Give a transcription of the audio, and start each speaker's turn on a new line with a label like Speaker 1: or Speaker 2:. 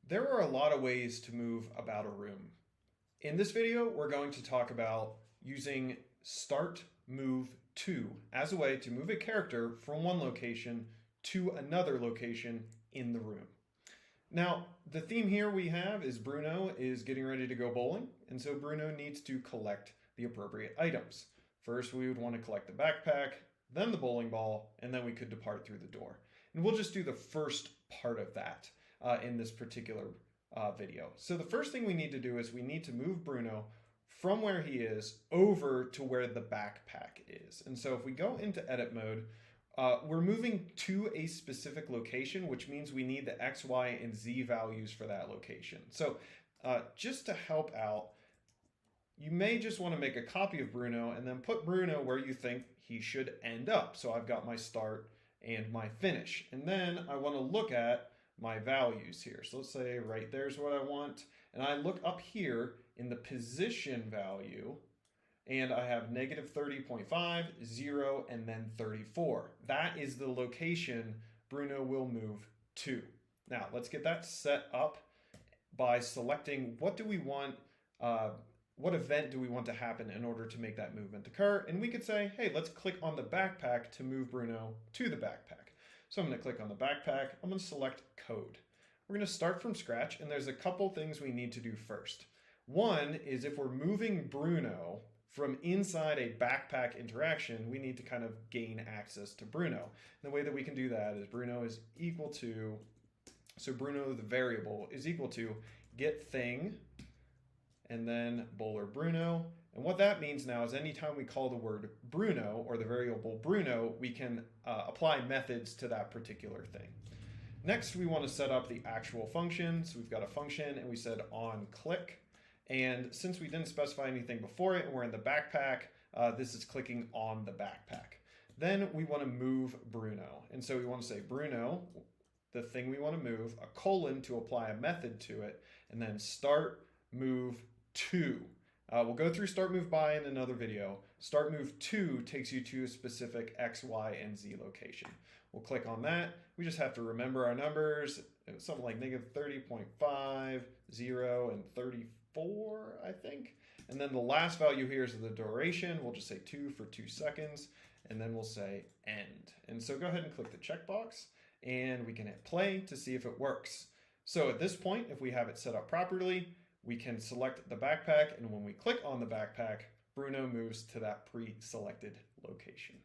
Speaker 1: There are a lot of ways to move about a room. In this video, we're going to talk about using startMoveTo as a way to move a character from one location to another location in the room. Now, the theme here we have is Bruno is getting ready to go bowling, and so Bruno needs to collect the appropriate items. First, we would want to collect the backpack, then the bowling ball, and then we could depart through the door. And we'll just do the first part of that in this particular video. So the first thing we need to do is we need to move Bruno from where he is over to where the backpack is. And so if we go into edit mode, we're moving to a specific location, which means we need the X, Y, and Z values for that location. So just to help out, you may just want to make a copy of Bruno and then put Bruno where you think he should end up. So I've got my start and my finish. And then I want to look at my values here. So let's say right there's what I want. And I look up here in the position value and I have negative 30.5, 0, and then 34. That is the location Bruno will move to. Now let's get that set up by selecting what do we want, what event do we want to happen in order to make that movement occur? And we could say, hey, let's click on the backpack to move Bruno to the backpack. So I'm going to click on the backpack. I'm going to select code. We're going to start from scratch, and there's a couple things we need to do first. One is if we're moving Bruno from inside a backpack interaction, we need to kind of gain access to Bruno. And the way that we can do that is Bruno is equal to, so Bruno, the variable, is equal to get thing, and then bowler Bruno. And what that means now is anytime we call the word Bruno or the variable Bruno, we can apply methods to that particular thing. Next, we want to set up the actual function. So we've got a function and we said on click. And since we didn't specify anything before it and we're in the backpack, this is clicking on the backpack. Then we want to move Bruno. And so we want to say Bruno, the thing we want to move, a colon to apply a method to it, and then start move to. We'll go through start move by in another video. Start move to takes you to a specific X, Y, and Z location. We'll click on that. We just have to remember our numbers. It's something like negative 30.5, 0, and 34, I think. And then the last value here is the duration. We'll just say 2 for 2 seconds, and then we'll say end. And so go ahead and click the checkbox, and we can hit play to see if it works. So at this point, if we have it set up properly, we can select the backpack, and when we click on the backpack, Bruno moves to that pre-selected location.